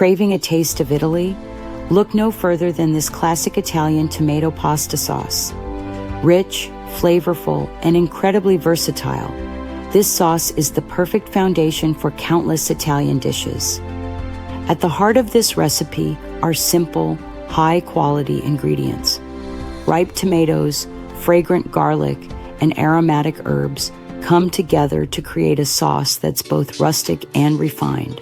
Craving a taste of Italy? Look no further than this classic Italian tomato pasta sauce. Rich, flavorful, and incredibly versatile, this sauce is the perfect foundation for countless Italian dishes. At the heart of this recipe are simple, high-quality ingredients. Ripe tomatoes, fragrant garlic, and aromatic herbs come together to create a sauce that's both rustic and refined.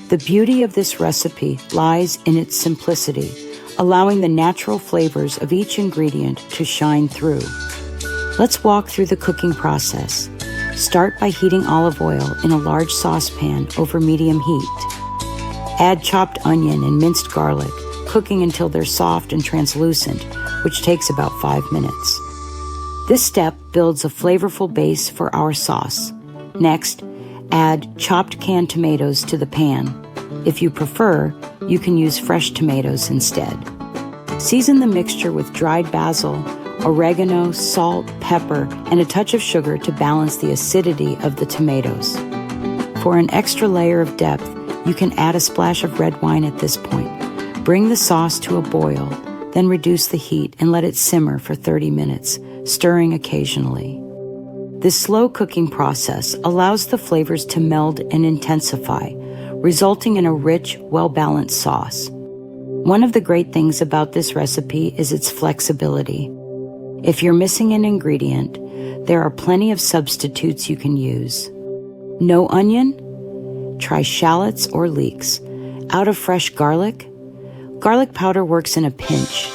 The beauty of this recipe lies in its simplicity, allowing the natural flavors of each ingredient to shine through. Let's walk through the cooking process. Start by heating olive oil in a large saucepan over medium heat. Add chopped onion and minced garlic, cooking until they're soft and translucent, which takes about 5 minutes. This step builds a flavorful base for our sauce. Next, add chopped canned tomatoes to the pan. If you prefer, you can use fresh tomatoes instead. Season the mixture with dried basil, oregano, salt, pepper, and a touch of sugar to balance the acidity of the tomatoes. For an extra layer of depth, you can add a splash of red wine at this point. Bring the sauce to a boil, then reduce the heat and let it simmer for 30 minutes, stirring occasionally. This slow cooking process allows the flavors to meld and intensify, resulting in a rich, well-balanced sauce. One of the great things about this recipe is its flexibility. If you're missing an ingredient, there are plenty of substitutes you can use. No onion? Try shallots or leeks. Out of fresh garlic? Garlic powder works in a pinch.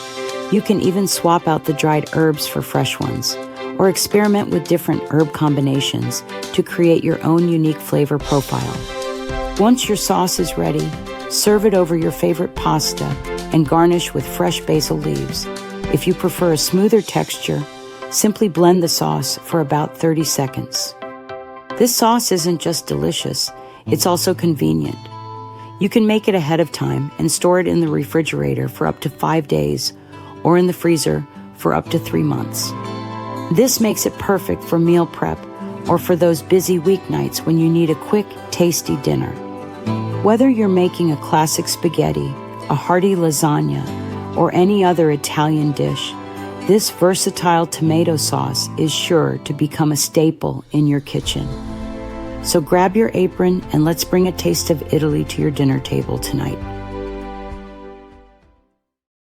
You can even swap out the dried herbs for fresh ones, or experiment with different herb combinations to create your own unique flavor profile. Once your sauce is ready, serve it over your favorite pasta and garnish with fresh basil leaves. If you prefer a smoother texture, simply blend the sauce for about 30 seconds. This sauce isn't just delicious, it's also convenient. You can make it ahead of time and store it in the refrigerator for up to 5 days or in the freezer for up to 3 months. This makes it perfect for meal prep or for those busy weeknights when you need a quick, tasty dinner. Whether you're making a classic spaghetti, a hearty lasagna, or any other Italian dish, this versatile tomato sauce is sure to become a staple in your kitchen. So grab your apron and let's bring a taste of Italy to your dinner table tonight.